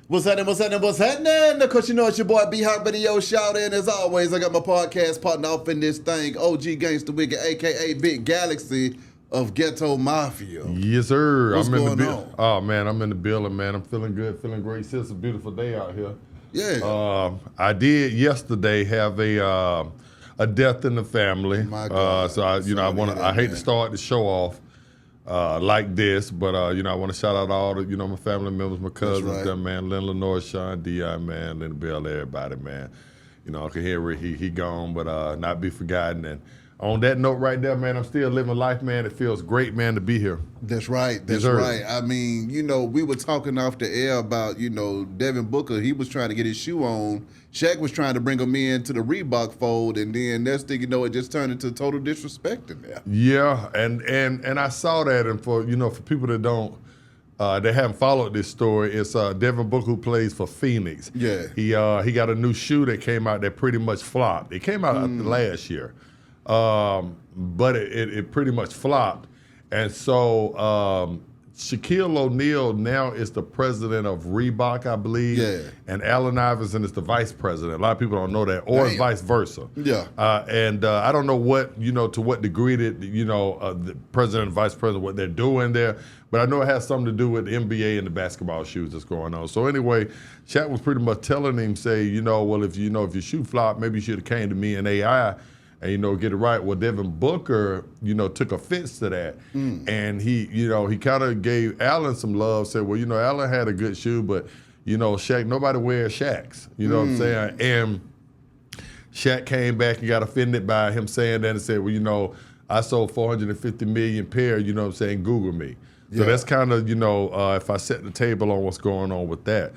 What's happening? Because you know it's your boy B-Hop Radio Shout in. As always, I got my podcast partner off in this thing, OG Gangsta Wicked, a.k.a. Big Galaxy of Ghetto Mafia. Yes, sir. What's going on? Oh, man, I'm in the building, man. I'm feeling good, feeling great. It's a beautiful day out here. Yeah. I did yesterday have a death in the family. My God. So I hate to start the show off like this, but I want to shout out all the my family members, my cousins, right. them, man, Lynn Lenore, Sean, Di, man, Lynn Bill, everybody, man. I can hear he gone, but not be forgotten. And on that note right there, man, I'm still living life, man. It feels great, man, to be here. That's right. That's right. I mean, we were talking off the air about, Devin Booker. He was trying to get his shoe on. Shaq was trying to bring him into the Reebok fold, and then next thing you know, it just turned into total disrespect in there. Yeah, and I saw that, and for people that don't, they haven't followed this story, it's Devin Booker who plays for Phoenix. Yeah. He got a new shoe that came out that pretty much flopped. It came out last year. But it pretty much flopped. And so Shaquille O'Neal now is the president of Reebok, I believe. Yeah. And Allen Iverson is the vice president. A lot of people don't know that, or vice versa. Yeah. And I don't know to what degree that, the president and vice president, what they're doing there, but I know it has something to do with the NBA and the basketball shoes that's going on. So anyway, Shaq was pretty much telling him, well, if your shoe flopped, maybe you should have came to me in AI and get it right. Well, Devin Booker, took offense to that, and he kind of gave Allen some love. Said, well, Allen had a good shoe, but Shaq, nobody wears Shaqs. You know what I'm saying? And Shaq came back and got offended by him saying that and said, well, I sold 450 million pair. You know what I'm saying? Google me. So that's kind of if I set the table on what's going on with that.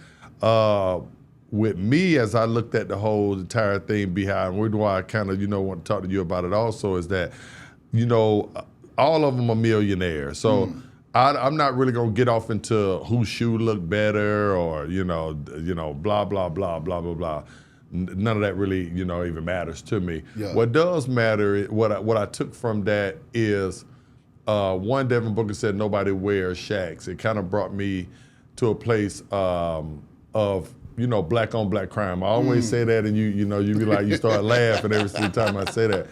With me, as I looked at the whole entire thing behind, why I kind of, want to talk to you about it also is that, all of them are millionaires. So I'm not really going to get off into whose shoe looked better or, blah, blah, blah, blah, blah, blah. None of that really, even matters to me. Yeah. What does matter, what I took from that is, one, Devin Booker said nobody wears Shaqs. It kind of brought me to a place of, black on black crime. I always say that, and you be like, you start laughing every single time I say that.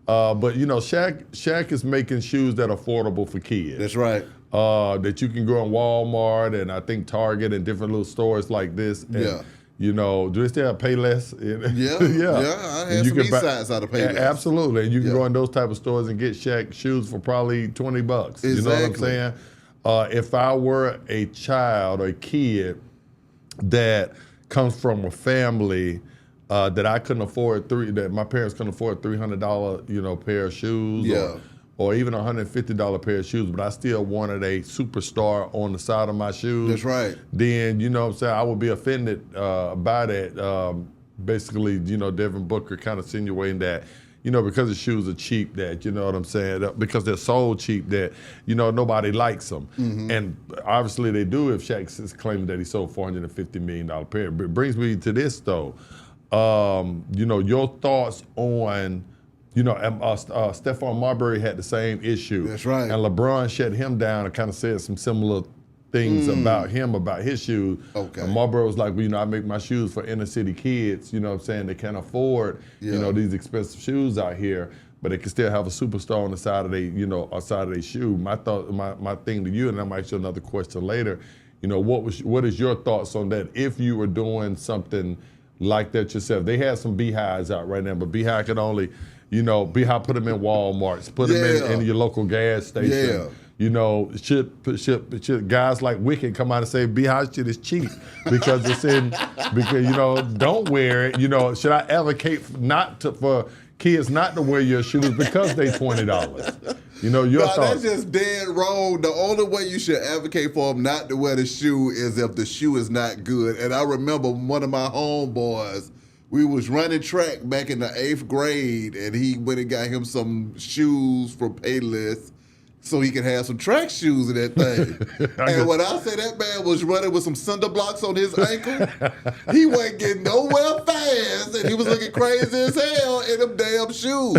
But Shaq is making shoes that are affordable for kids. That's right. That you can go in Walmart and I think Target and different little stores like this. And, do they still have Payless? Yeah. I had some East-Sides out of Payless. Absolutely, and you can go in those type of stores and get Shaq shoes for probably $20. Exactly. You know what I'm saying? If I were a child or a kid that comes from a family that I couldn't afford that my parents couldn't afford $300, pair of shoes, or even $150 pair of shoes, but I still wanted a superstar on the side of my shoes. That's right. Then I would be offended by that. Basically, Devin Booker kind of insinuating that, because the shoes are cheap, that, you know what I'm saying, because they're sold cheap, that, nobody likes them. And obviously they do if Shaq is claiming that he sold $450 million pair. But it brings me to this, though. Your thoughts on, Stephon Marbury had the same issue. That's right. And LeBron shut him down and kind of said some similar things about him, about his shoes. Okay. And Marbury was like, well, I make my shoes for inner city kids, they can't afford, these expensive shoes out here, but they can still have a superstar on the side of their shoe. My thing to you, and I might ask you another question later, what is your thoughts on that if you were doing something like that yourself? They have some beehives out right now, but beehive can only, beehive put them in Walmarts, put them in your local gas station. Should guys like Wicked come out and say Beehive shit is cheap because don't wear it. Should I advocate for kids not to wear your shoes because they $20? Your thoughts. That's just dead wrong. The only way you should advocate for them not to wear the shoe is if the shoe is not good. And I remember one of my homeboys, we was running track back in the 8th grade, and he went and got him some shoes for Payless so he could have some track shoes in that thing. And when I say that man was running with some cinder blocks on his ankle, he wasn't getting nowhere fast, and he was looking crazy as hell in them damn shoes.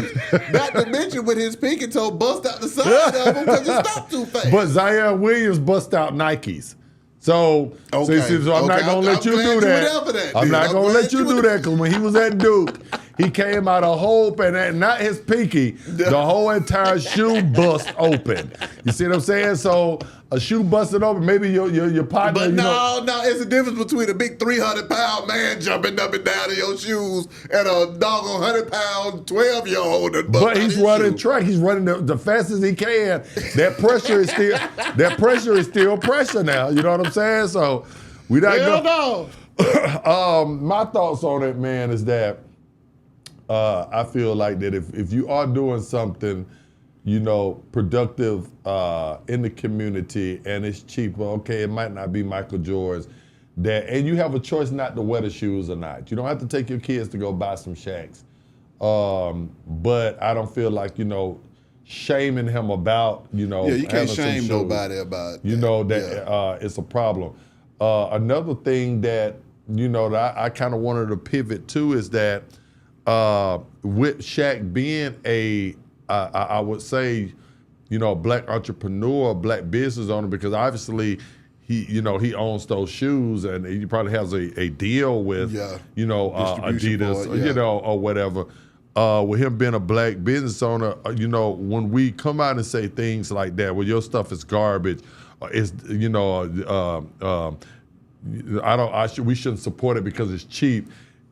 Not to mention when his pinky toe bust out the side of him because he stopped too fast. But Zaire Williams bust out Nikes. So, Okay. so I'm not gonna let you do that. I'm not gonna let you do that because when he was at Duke, he came out a whole and not his pinky, the whole entire shoe bust open. You see what I'm saying? So a shoe busted open, maybe your partner. But no, it's a difference between a big 300-pound man jumping up and down in your shoes and a doggone 100-pound 12-year-old. But he's running track. He's running the fastest he can. That pressure is still pressure now. You know what I'm saying? So we not no. My thoughts on it, man, is that I feel like that if you are doing something, productive in the community and it's cheaper, okay, it might not be Michael Jordan's, and you have a choice not to wear the shoes or not. You don't have to take your kids to go buy some Shaqs. But I don't feel like, shaming him about, Yeah, you can't shame nobody about that it's a problem. Another thing that, that I kind of wanted to pivot to is that with Shaq being I would say, a black entrepreneur, black business owner, because obviously he owns those shoes and he probably has a deal with, Adidas, or whatever. With him being a black business owner, when we come out and say things like that, well, your stuff is garbage, we shouldn't support it because it's cheap.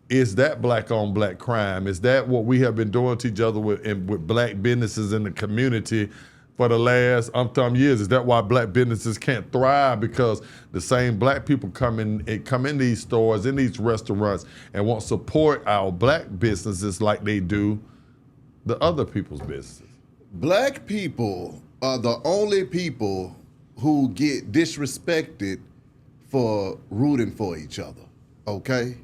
Is that black on black crime? Is that what we have been doing to each other with black businesses in the community for the last years? Is that why black businesses can't thrive? Because the same black people come in these stores, in these restaurants, and won't support our black businesses like they do the other people's businesses. Black people are the only people who get disrespected for rooting for each other, okay?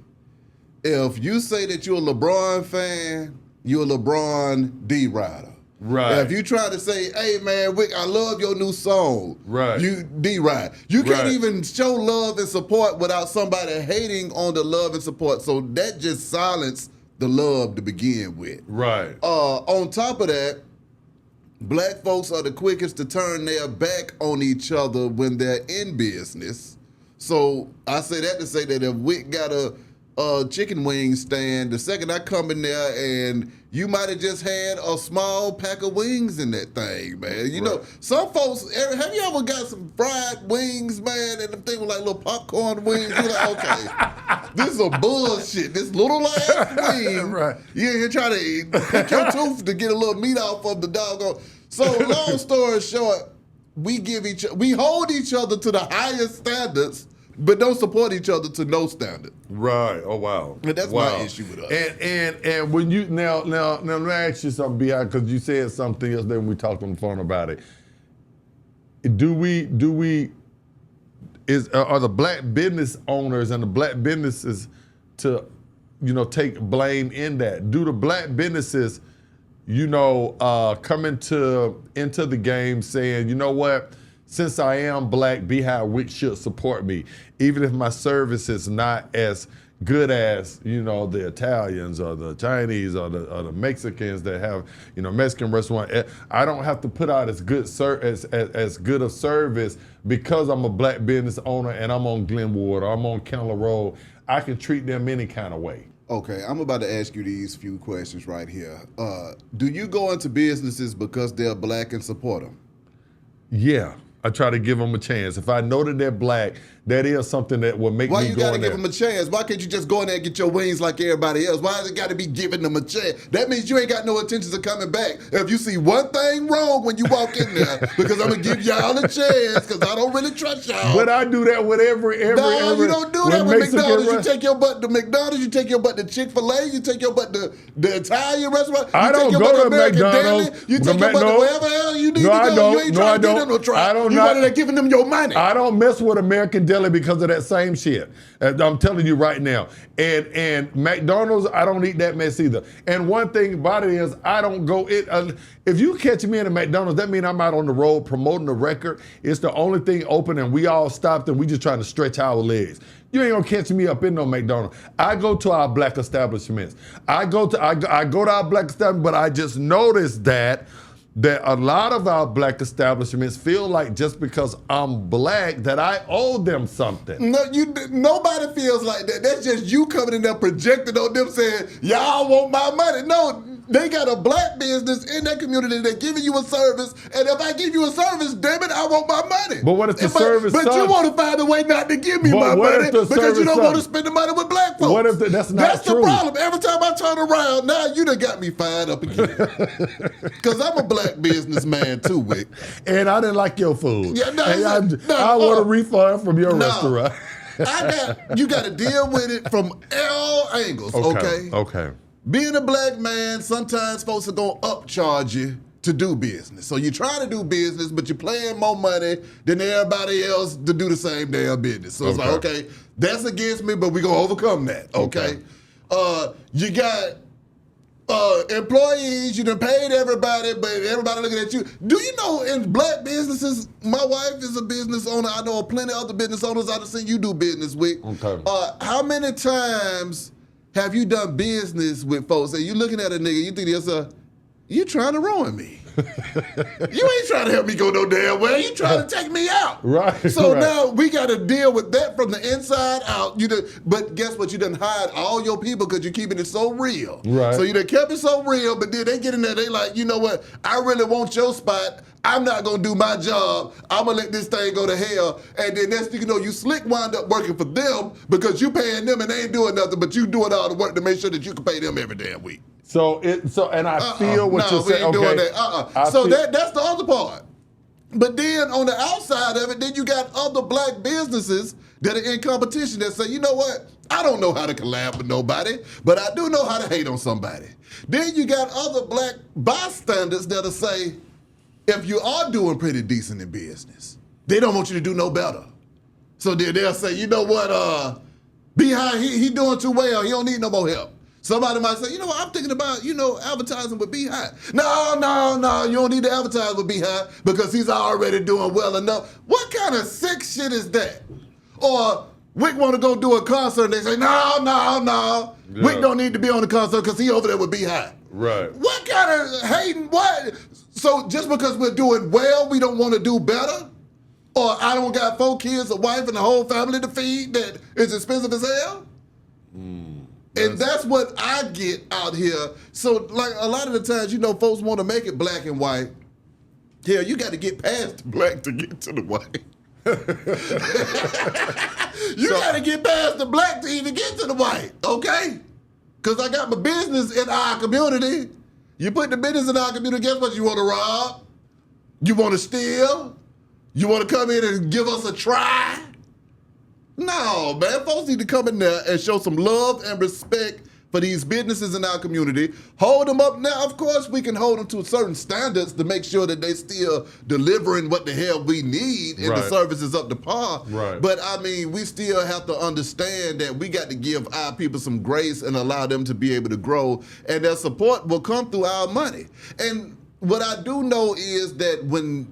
If you say that you're a LeBron fan, you're a LeBron D-Rider. Right. If you try to say, hey, man, Wick, I love your new song. Right. You D-Ride. You can't even show love and support without somebody hating on the love and support. So that just silenced the love to begin with. Right. On top of that, black folks are the quickest to turn their back on each other when they're in business. So I say that to say that if Wick got a chicken wing stand, the second I come in there and you might have just had a small pack of wings in that thing, man. You know, some folks, have you ever got some fried wings, man, and the thing was like little popcorn wings? You're like, okay, this is a bullshit. This little ass wing. Right. You're here trying to pick your tooth to get a little meat off of the doggone. So long story short, we hold each other to the highest standards, but don't support each other to no standard. Right. Oh wow. And that's my issue with us. And when you now let me ask you something, Bi, because you said something yesterday when we talked on the phone about it. Are the black business owners and the black businesses to take blame in that? Do the black businesses come into the game saying, you know what? Since I am black, Beehive Wick should support me, even if my service is not as good as the Italians or the Chinese or the Mexicans that have Mexican restaurant. I don't have to put out as good as good a service because I'm a black business owner and I'm on Glenwood or I'm on Kendall Road. I can treat them any kind of way. Okay, I'm about to ask you these few questions right here. Do you go into businesses because they're black and support them? Yeah. I try to give them a chance. If I know that they're black, that is something that will make me go in there. Why you got to give them a chance? Why can't you just go in there and get your wings like everybody else? Why has it got to be giving them a chance? That means you ain't got no intentions of coming back. If you see one thing wrong when you walk in there, because I'm going to give y'all a chance because I don't really trust y'all. But I do that with every No, you don't do that with McDonald's. You take your butt to McDonald's, you take your butt to Chick-fil-A, you take your butt to the Italian restaurant, I don't go to McDonald's. You take your butt to wherever else you need to go. You ain't trying to get them no try. You running there giving them your money. I don't mess with American Deli because of that same shit. I'm telling you right now. And McDonald's, I don't eat that mess either. And one thing about it is I don't go if you catch me in a McDonald's, that means I'm out on the road promoting the record. It's the only thing open and we all stopped and we just trying to stretch our legs. You ain't gonna catch me up in no McDonald's. I go to our black establishments. I go to our black establishment, but I just noticed that that a lot of our black establishments feel like just because I'm black that I owe them something. No, nobody feels like that. That's just you coming in there projecting on them saying, y'all want my money. No, they got a black business in that community that's giving you a service, and if I give you a service, damn it, I want my money. But what if the service But sucks? You want to find a way not to give me my money because you don't want to spend the money with black folks. What if that's not true? That's the problem. Every time I turn around, now you done got me fired up again. Because I'm a black businessman too, Wick. And I didn't like your food. Yeah, no, I want a refund from your restaurant. You got to deal with it from all angles, okay? Okay. Being a black man, sometimes folks are going to upcharge you to do business. So you're trying to do business, but you're paying more money than everybody else to do the same damn business. So it's like, okay, that's against me, but we're going to overcome that, okay? You got employees, you done paid everybody, but everybody looking at you. Do you know in black businesses, my wife is a business owner. I know plenty of other business owners I've seen you do business with. Okay. How many times have you done business with folks and you looking at a nigga, you think to yourself, you trying to ruin me. You ain't trying to help me go no damn well. You trying to take me out. Right. So now we got to deal with that from the inside out. But guess what? You done hired all your people because you're keeping it so real. Right. So you done kept it so real, but then they get in there, they like, you know what? I really want your spot. I'm not going to do my job. I'm going to let this thing go to hell. And then next thing you know, you slick wind up working for them because you paying them and they ain't doing nothing, but you doing all the work to make sure that you can pay them every damn week. And I feel what you're saying. We ain't doing that. That's the other part. But then on the outside of it, then you got other black businesses that are in competition that say, you know what? I don't know how to collab with nobody, but I do know how to hate on somebody. Then you got other black bystanders that'll say, if you are doing pretty decent in business, they don't want you to do no better. So then they'll say, you know what, Beehive, he doing too well. He don't need no more help. Somebody might say, you know what, I'm thinking about, advertising with Beehive. No, you don't need to advertise with Beehive because he's already doing well enough. What kind of sick shit is that? Or Wick want to go do a concert and they say, no. Yeah. Wick don't need to be on the concert because he over there with Beehive. Right. What kind of hating, what? So just because we're doing well, we don't want to do better? Or I don't got 4 kids, a wife, and a whole family to feed that is expensive as hell? And that's what I get out here. So, like, a lot of the times, folks want to make it black and white. Hell, you got to get past the black to get to the white. You got to get past the black to even get to the white, okay? Because I got my business in our community. You put the business in our community, guess what? You want to rob? You want to steal? You want to come in and give us a try? No, man. Folks need to come in there and show some love and respect for these businesses in our community. Hold them up. Now, of course, we can hold them to certain standards to make sure that they still delivering what the hell we need and the service is up to par. Right. But, I mean, we still have to understand that we got to give our people some grace and allow them to be able to grow. And their support will come through our money. And what I do know is that when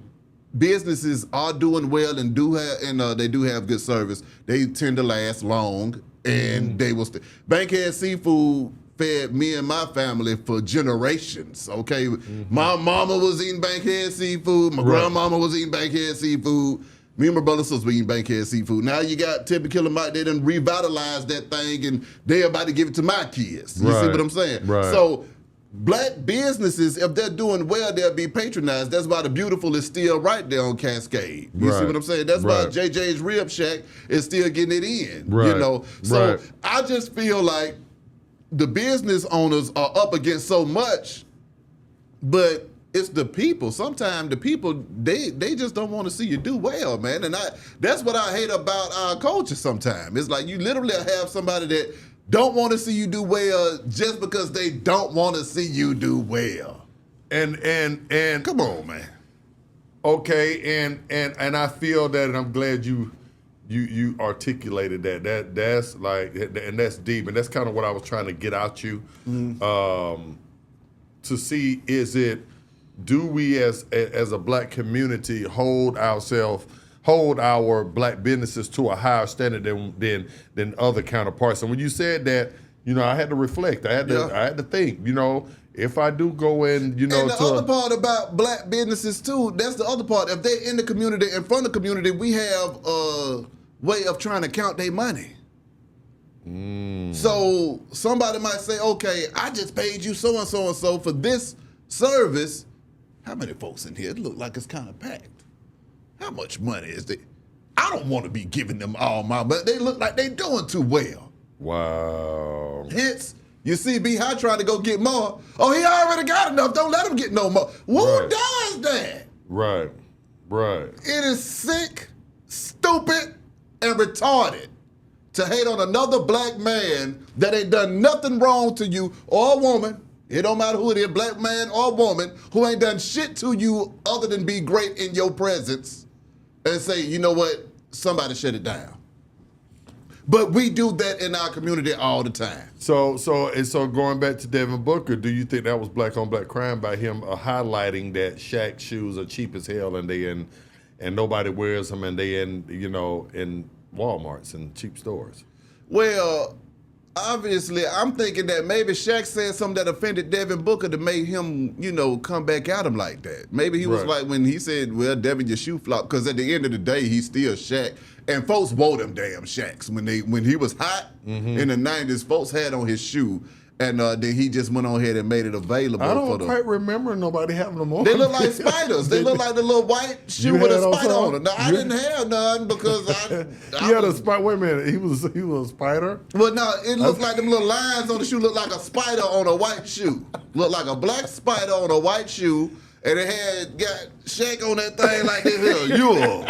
businesses are doing well and they do have good service, they tend to last long, and they will stay. Bankhead Seafood fed me and my family for generations, okay? My mama was eating Bankhead Seafood. My grandmama was eating Bankhead Seafood. Me and my brother and sister were eating Bankhead Seafood. Now you got Tippy Killer Mike. They done revitalized that thing, and they about to give it to my kids. You see what I'm saying? Right. So black businesses, if they're doing well, they'll be patronized. That's why the Beautiful is still right there on Cascade. You see what I'm saying? That's why JJ's Rib Shack is still getting it in. So I just feel like the business owners are up against so much, but it's the people. Sometimes the people, they just don't want to see you do well, man. And that's what I hate about our culture sometimes. It's like you literally have somebody that don't want to see you do well just because they don't want to see you do well. And come on, man. Okay, and I feel that, and I'm glad you articulated that. That's like, and that's deep, and that's kind of what I was trying to get out you. To see, do we as a black community hold our black businesses to a higher standard than other counterparts? And when you said that, I had to reflect. I had to think. if I do go in, you know, And the other part about black businesses too, that's the other part. If they're in the community, in front of the community, we have a way of trying to count their money. So somebody might say, okay, I just paid you so and so and so for this service. How many folks in here? It look like it's kind of packed. How much money is there? I don't want to be giving them all my money. They look like they doing too well. Wow. Hence, you see B-High trying to go get more. Oh, he already got enough. Don't let him get no more. Who does that? Right. It is sick, stupid, and retarded to hate on another black man that ain't done nothing wrong to you or a woman. It don't matter who it is, black man or woman, who ain't done shit to you other than be great in your presence and say, you know what, somebody shut it down. But we do that in our community all the time. So going back to Devin Booker, do you think that was black on black crime by him highlighting that Shaq shoes are cheap as hell and nobody wears them and they in Walmarts and cheap stores? Well, obviously, I'm thinking that maybe Shaq said something that offended Devin Booker to make him, come back at him like that. Maybe he was like when he said, well, Devin, your shoe flop, because at the end of the day, he's still Shaq. And folks wore them damn Shaqs. When he was hot in the 90s, folks had on his shoe. And then he just went on ahead and made it available. I don't quite remember nobody having them on. They look like spiders. They look like the little white shoe with a spider on it. No, I didn't have none because He had a spider. Wait a minute. He was a spider? Well, no, it looked like them little lines on the shoe looked like a spider on a white shoe. Looked like a black spider on a white shoe. And it got Shaq on that thing like this here. You.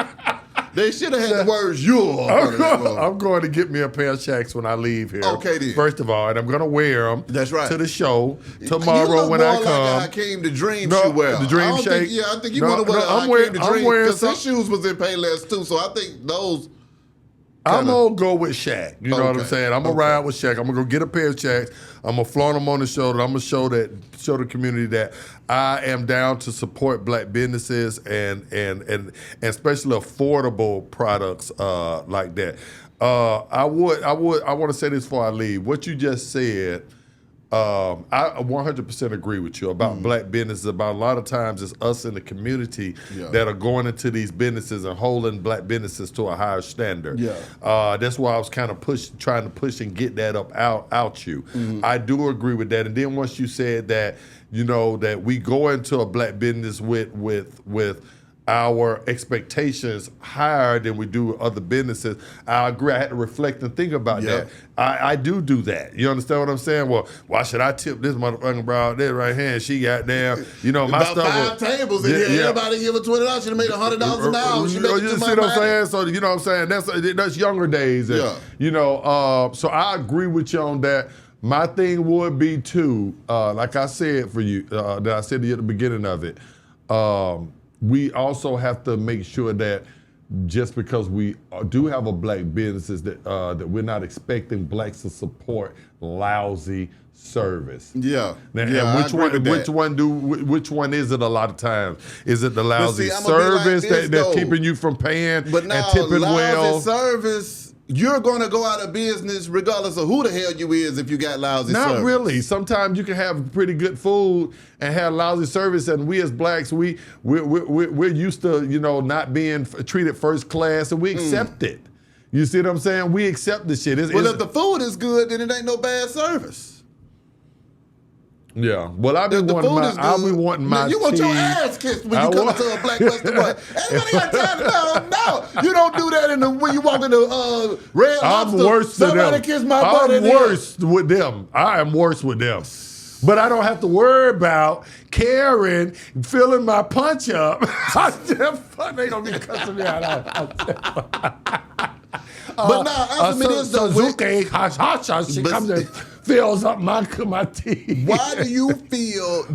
They should have had the words "you." I'm going to get me a pair of Shaqs when I leave here. Okay, then. First of all, and I'm going to wear them. That's right. To the show tomorrow when I come. Like Hakeem the Dream shoe wear. The Dream Shake. I think you want to wear Hakeem the Dream because his shoes was in Payless too. So I think those. I'm going to go with Shaq. You know what I'm saying? I'm going to ride with Shaq. I'm going to go get a pair of Shaqs. I'm going to flaunt them on the shoulder. I'm going to show the community that I am down to support black businesses and especially affordable products like that. I want to say this before I leave. What you just said, I 100% agree with you about black businesses. About a lot of times it's us in the community that are going into these businesses and holding black businesses to a higher standard. That's why I was kind of trying to push and get that out you. I do agree with that. And then once you said that, that we go into a black business with our expectations higher than we do other businesses. I agree. I had to reflect and think about that. I do that. You understand what I'm saying? Well, why should I tip this motherfucking broad there right here? And she got damn, my about stuff. 5 tables in here. Everybody give her $20. She'd have made $100 an hour. You see what I'm saying? So you know what I'm saying? That's younger days. And, so I agree with you on that. My thing would be too, like I said for you, that I said at the beginning of it. We also have to make sure that just because we do have a black businesses that we're not expecting blacks to support lousy service. Now, which one is it a lot of times? Is it the lousy service that's keeping you from paying and tipping well? Lousy service, you're going to go out of business regardless of who the hell you is if you got lousy service. Not really. Sometimes you can have pretty good food and have lousy service, and we as blacks, we're used to not being treated first class, and we accept it. You see what I'm saying? We accept the shit. If the food is good, then it ain't no bad service. Yeah. Well, I'll be wanting my You want your ass kissed when you come into a black restaurant. Everybody got time to no. You don't do that when you walk in the Red Lobster. I'm worse than them. Somebody kiss my butt. I'm worse with them. I am worse with them. But I don't have to worry about Karen filling my punch up. They gonna be cussing me out. But now, after me this though, she comes and fills up my teeth. Why do you feel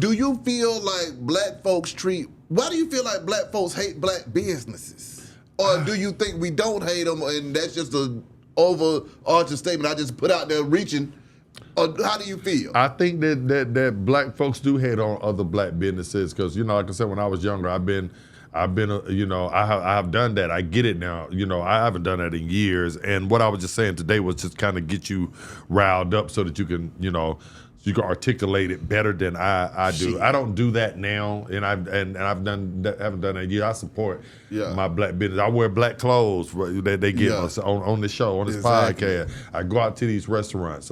like black folks why do you feel like black folks hate black businesses? Or do you think we don't hate them and that's just an overarching statement I just put out there reaching? Or how do you feel? I think that black folks do hate on other black businesses because, like I said, when I was younger, I have done that. I get it now. I haven't done that in years. And what I was just saying today was just kind of get you riled up so that you can, you can articulate it better than I do. Shit. I don't do that now, and haven't done that in a year. I support my black business. I wear black clothes that they get on the show, on this podcast. I go out to these restaurants.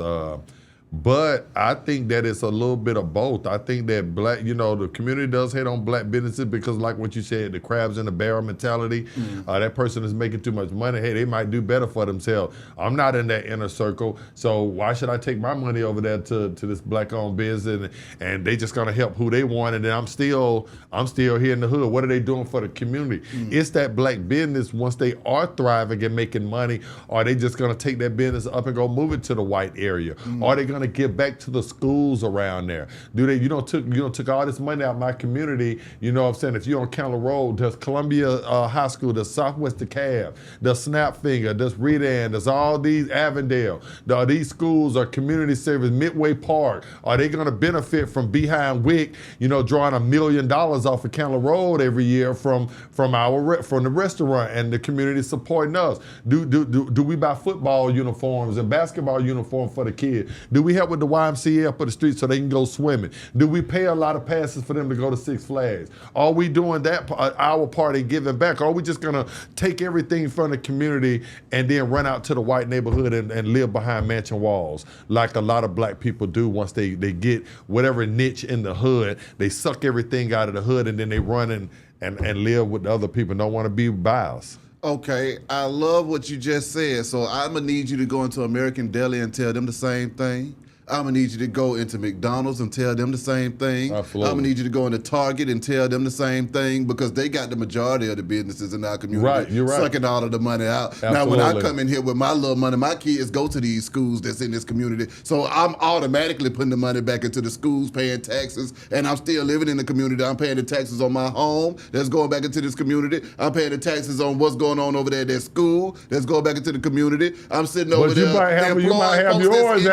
But I think that it's a little bit of both. I think that the community does hate on black businesses because, like what you said, the crabs in the barrel mentality. That person is making too much money. Hey, they might do better for themselves. I'm not in that inner circle, so why should I take my money over there to this black-owned business and they just gonna help who they want, and then I'm still here in the hood. What are they doing for the community? It's that black business. Once they are thriving and making money, are they just gonna take that business up and go move it to the white area? Are they gonna give back to the schools around there? Do they, took all this money out of my community, you know what I'm saying? If you're on County Road, there's Columbia High School, there's Southwest DeKalb, there's Snapfinger, there's Redan, there's all these Avondale. These schools are community service, Midway Park. Are they gonna benefit from Behind Wick, drawing $1 million off of County Road every year from the restaurant and the community supporting us? Do we buy football uniforms and basketball uniforms for the kids? Do we help with the YMCA up for the street so they can go swimming? Do we pay a lot of passes for them to go to Six Flags? Are we doing that our part in giving back? Or are we just gonna take everything from the community and then run out to the white neighborhood and live behind mansion walls like a lot of black people do once they get whatever niche in the hood? They suck everything out of the hood and then they run and live with the other people, don't want to be by us. Okay, I love what you just said. So I'm gonna need you to go into American Deli and tell them the same thing. I'm gonna need you to go into McDonald's and tell them the same thing. Absolutely. I'm gonna need you to go into Target and tell them the same thing because they got the majority of the businesses in our community. Right, you're right. Sucking all of the money out. Absolutely. Now, when I come in here with my little money, my kids go to these schools that's in this community. So I'm automatically putting the money back into the schools, paying taxes, and I'm still living in the community. I'm paying the taxes on my home that's going back into this community. I'm paying the taxes on what's going on over there at that school that's going back into the community. I'm sitting over there. You might have yours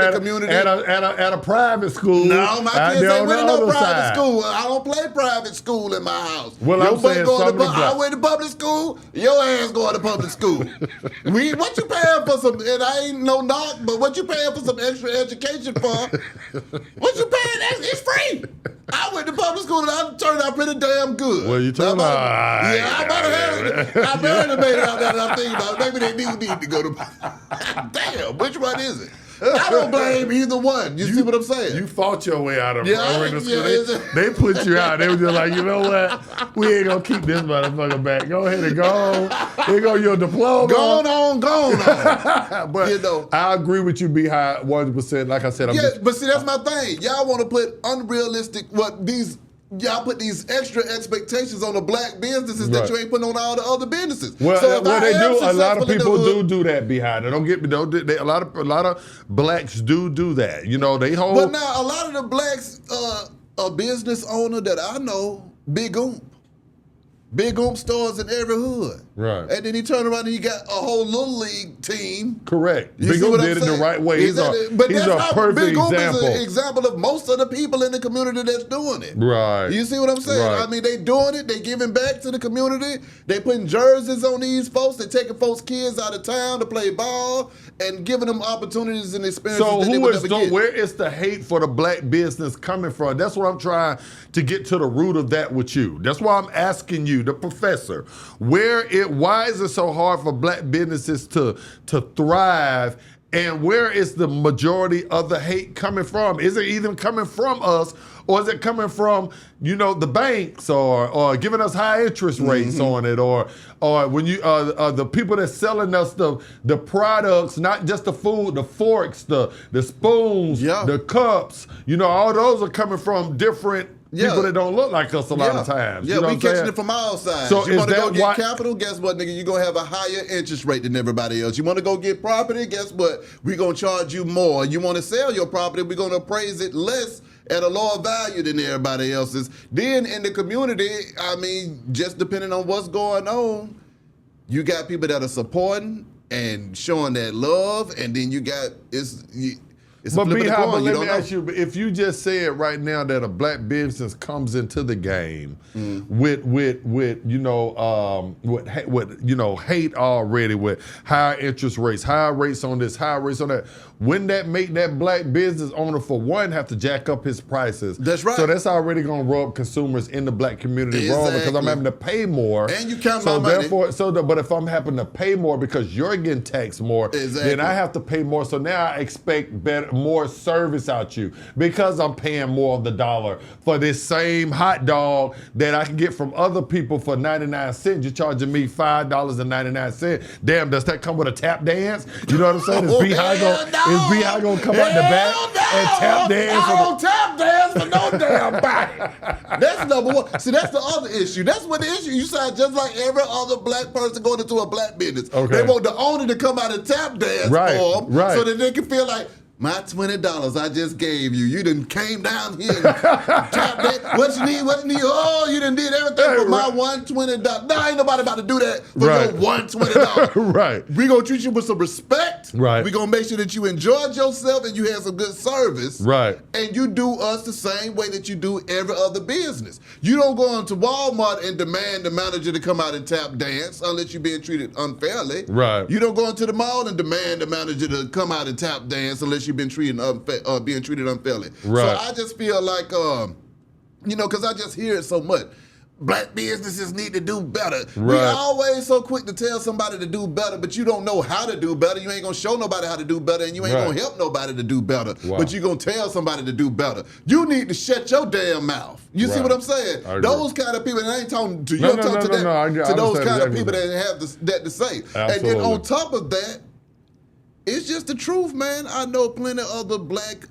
at a private school. No, my kids ain't went to no private school. I don't play private school in my house. Well, I'm saying I went to public school. Your ass going to public school. What you paying for some? And I ain't no knock, but what you paying for some extra education for? What you paying? It's free. I went to public school and I turned out pretty damn good. Well, you told me. I better have made it out there. I'm thinking about maybe they do need to go to. Damn, which one is it? I don't blame either one. You see what I'm saying? You fought your way out of regular school. They put you out. They were just like, you know what? We ain't gonna keep this motherfucker back. Go ahead and go. Here go your diploma. Go on. But I agree with you, Behind 100%. Like I said, but see, that's my thing. Y'all want to put unrealistic y'all put these extra expectations on the black businesses that you ain't putting on all the other businesses. Well, they do. A lot of people do that Behind it. Don't get me. A lot of blacks do that. They hold. But now a lot of the blacks, a business owner that I know, Big Oomp stores in every hood. Right. And then he turned around and he got a whole little league team. Correct. Big Oomp did it the right way. He's a perfect example. Is an example of most of the people in the community that's doing it. Right. You see what I'm saying? Right. I mean, they doing it. They giving back to the community. They putting jerseys on these folks. They taking folks' kids out of town to play ball and giving them opportunities and experiences that they would never get. Where is the hate for the black business coming from? That's what I'm trying to get to the root of that with you. That's why I'm asking you, the professor, why is it so hard for black businesses to thrive, and where is the majority of the hate coming from? Is it even coming from us, or is it coming from the banks or giving us high interest rates on it, or when you the people that's selling us the products, not just the food, the forks, the spoons, the cups, all those are coming from different people that don't look like us a lot of times. Yeah, we catching it from all sides. So you want to go get capital? Guess what, nigga? You're going to have a higher interest rate than everybody else. You want to go get property? Guess what? We're going to charge you more. You want to sell your property? We're going to appraise it less at a lower value than everybody else's. Then in the community, I mean, just depending on what's going on, you got people that are supporting and showing that love, and then you got It's a But flip of the B-High, coin. but You let don't me know. ask you, if you just said right now that a black business comes into the game with hate already, with higher interest rates, higher rates on this, higher rates on that, wouldn't that make that black business owner, for one, have to jack up his prices? That's right. So that's already going to rub consumers in the black community wrong, because I'm having to pay more. And you count so my money. Therefore, but if I'm having to pay more because you're getting taxed more, then I have to pay more. So now I expect more service out you, because I'm paying more on the dollar for this same hot dog that I can get from other people for 99 cents. You're charging me $5.99. Damn, does that come with a tap dance? You know what I'm saying? Is B-High gonna come out the back and tap dance? I don't tap dance for no damn body. That's number one. See, that's the other issue. That's what the issue. You sound just like every other black person going into a black business. Okay. They want the owner to come out and tap dance for them, so that they can feel like, my $20 I just gave you. You done came down here and tapped that. What you need? What you need? Oh, you done did everything for my $120. Nah, ain't nobody about to do that for your $120. Right. We gonna treat you with some respect. Right. We gonna make sure that you enjoyed yourself and you had some good service. Right. And you do us the same way that you do every other business. You don't go into Walmart and demand the manager to come out and tap dance unless you're being treated unfairly. Right. You don't go into the mall and demand the manager to come out and tap dance unless you've been treated unfairly. Right. So I just feel like, because I just hear it so much. Black businesses need to do better. Right. We always so quick to tell somebody to do better, but you don't know how to do better. You ain't gonna show nobody how to do better, and you ain't gonna help nobody to do better. Wow. But you gonna tell somebody to do better. You need to shut your damn mouth. You see what I'm saying? Those kind of people, and I ain't talking to you, I'm talking to those kind of people that have that to say. Absolutely. And then on top of that, it's just the truth, man. I know plenty of other black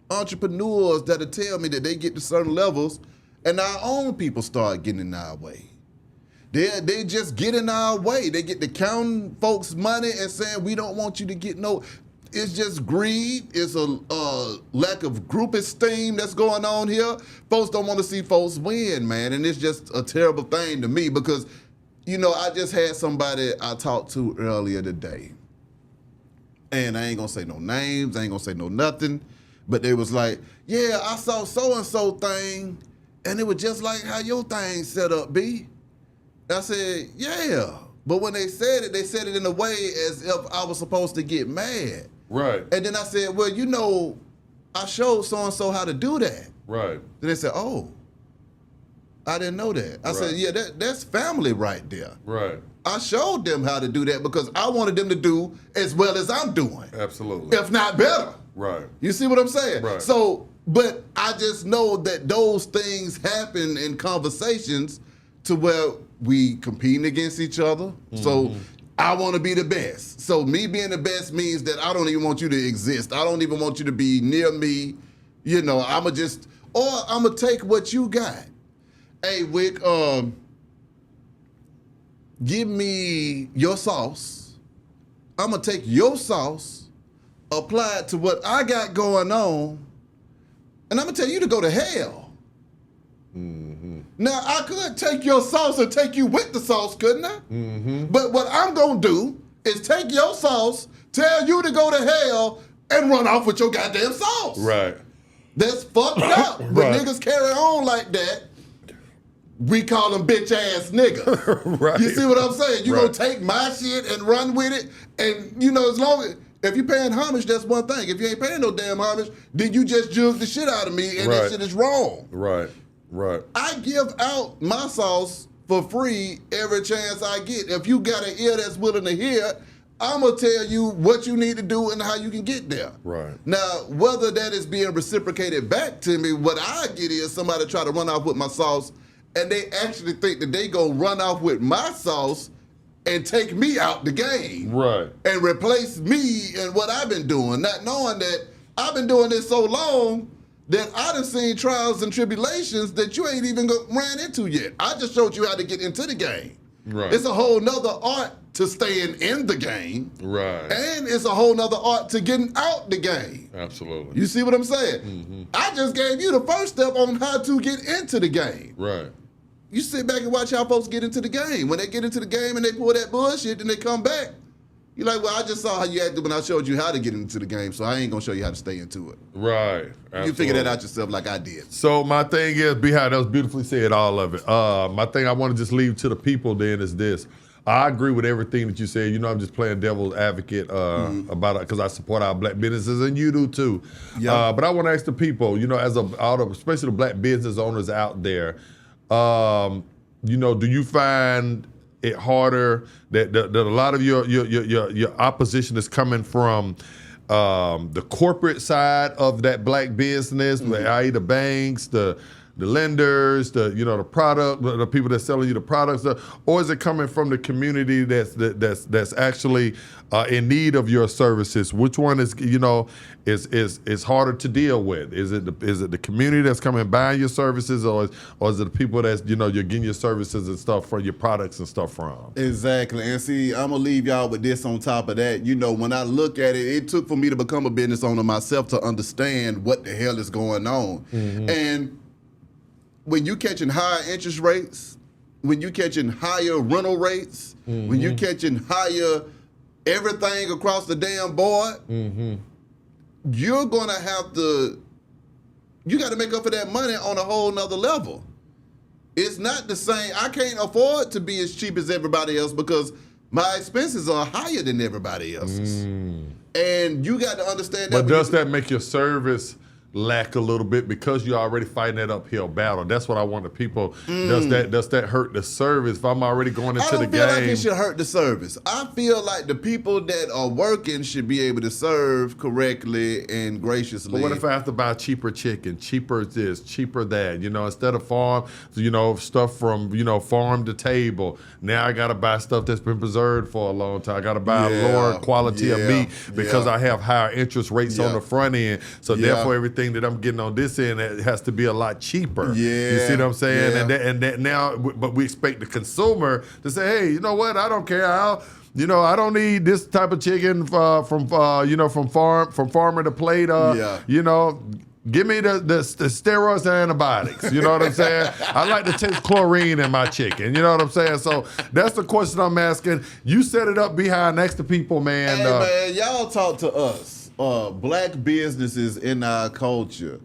entrepreneurs that'll tell me that they get to certain levels and our own people start getting in our way. They just get in our way. They get to counting folks' money and saying, we don't want you to get no. It's just greed. It's a lack of group esteem that's going on here. Folks don't want to see folks win, man. And it's just a terrible thing to me because, I just had somebody I talked to earlier today. And I ain't gonna say no names, I ain't gonna say no nothing, but they was like, yeah, I saw so-and-so thing, and it was just like how your thing set up, B. I said, yeah, but when they said it in a way as if I was supposed to get mad. Right. And then I said, well, I showed so-and-so how to do that. Right. Then they said, oh, I didn't know that. I said, yeah, that's family right there. Right. I showed them how to do that because I wanted them to do as well as I'm doing. Absolutely. If not better. Right. You see what I'm saying? Right. So, but I just know that those things happen in conversations to where we competing against each other. Mm-hmm. So I want to be the best. So me being the best means that I don't even want you to exist. I don't even want you to be near me. I'm going to take what you got. Hey, Wick, give me your sauce. I'm going to take your sauce, apply it to what I got going on, and I'm going to tell you to go to hell. Mm-hmm. Now, I could take your sauce and take you with the sauce, couldn't I? Mm-hmm. But what I'm going to do is take your sauce, tell you to go to hell, and run off with your goddamn sauce. Right. That's fucked up. When niggas carry on like that, we call them bitch ass niggas. Right. You see what I'm saying? You gonna take my shit and run with it, and as long as if you paying homage, that's one thing. If you ain't paying no damn homage, then you just judge the shit out of me, and that shit is wrong. Right. Right. I give out my sauce for free every chance I get. If you got an ear that's willing to hear, I'm gonna tell you what you need to do and how you can get there. Right. Now, whether that is being reciprocated back to me, what I get is somebody try to run off with my sauce, and they actually think that they gonna run off with my sauce and take me out the game. Right. And replace me and what I've been doing, not knowing that I've been doing this so long that I done seen trials and tribulations that you ain't even ran into yet. I just showed you how to get into the game. Right. It's a whole nother art to staying in the game. Right. And it's a whole nother art to getting out the game. Absolutely. You see what I'm saying? Mm-hmm. I just gave you the first step on how to get into the game. Right. You sit back and watch how folks get into the game. When they get into the game and they pull that bullshit, then they come back. You're like, well, I just saw how you acted when I showed you how to get into the game, so I ain't gonna show you how to stay into it. Right. You figure that out yourself like I did. So my thing is, Beehive, that was beautifully said, all of it. My thing I want to just leave to the people then is this. I agree with everything that you said. You know, I'm just playing devil's advocate about it because I support our black businesses, and you do too. Yeah. But I want to ask the people, you know, especially the black business owners out there, you know, do you find it harder that a lot of your opposition is coming from the corporate side of that black business, i.e. the banks, the lenders, the product, the people that's selling you the products, or is it coming from the community that's actually in need of your services? Which one is is harder to deal with? Is it the community that's coming buying your services, or is it the people that's you're getting your services and stuff from your products and stuff from? Exactly. And see, I'm gonna leave y'all with this on top of that. When I look at it, it took for me to become a business owner myself to understand what the hell is going on. Mm-hmm. And when you catching higher interest rates, when you catching higher rental rates, when you catching higher everything across the damn board, you're gonna you gotta make up for that money on a whole nother level. It's not the same. I can't afford to be as cheap as everybody else because my expenses are higher than everybody else's. And you got to understand that. But does that make your service lack a little bit because you're already fighting that uphill battle? That's what I want the people. Does that hurt the service if I'm already going into the game? I don't feel like it should hurt the service. I feel like the people that are working should be able to serve correctly and graciously. But what if I have to buy cheaper chicken, cheaper this, cheaper that? Instead of farm, stuff from farm to table. Now I got to buy stuff that's been preserved for a long time. I got to buy a lower quality of meat because I have higher interest rates on the front end. So therefore, everything that I'm getting on this end, it has to be a lot cheaper. You see what I'm saying? And that now, but we expect the consumer to say, hey, you know what? I don't care. I don't need this type of chicken from farmer to plate. Give me the steroids and antibiotics. You know what I'm saying? I like to taste chlorine in my chicken. You know what I'm saying? So that's the question I'm asking. You set it up behind next to people, man. Hey, man, y'all talk to us. Black businesses in our culture,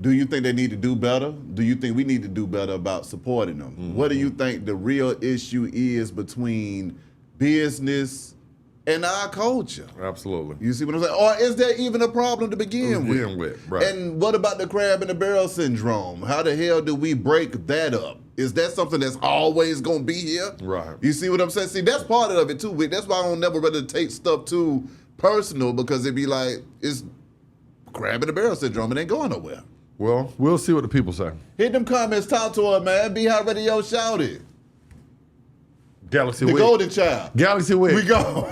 do you think they need to do better? Do you think we need to do better about supporting them? What do you think the real issue is between business and our culture? Absolutely. You see what I'm saying? Or is there even a problem to begin with? Right. And what about the crab in the barrel syndrome? How the hell do we break that up? Is that something that's always going to be here? Right. You see what I'm saying? See, that's part of it too, Vic. That's why I don't never rather take stuff too personal, because it'd be like, it's crab in the barrel syndrome. It ain't going nowhere. Well, we'll see what the people say. Hit them comments, talk to her, man. Beehive Radio, shout it. Galaxy The Wick. Golden Child. Galaxy Wick. We go.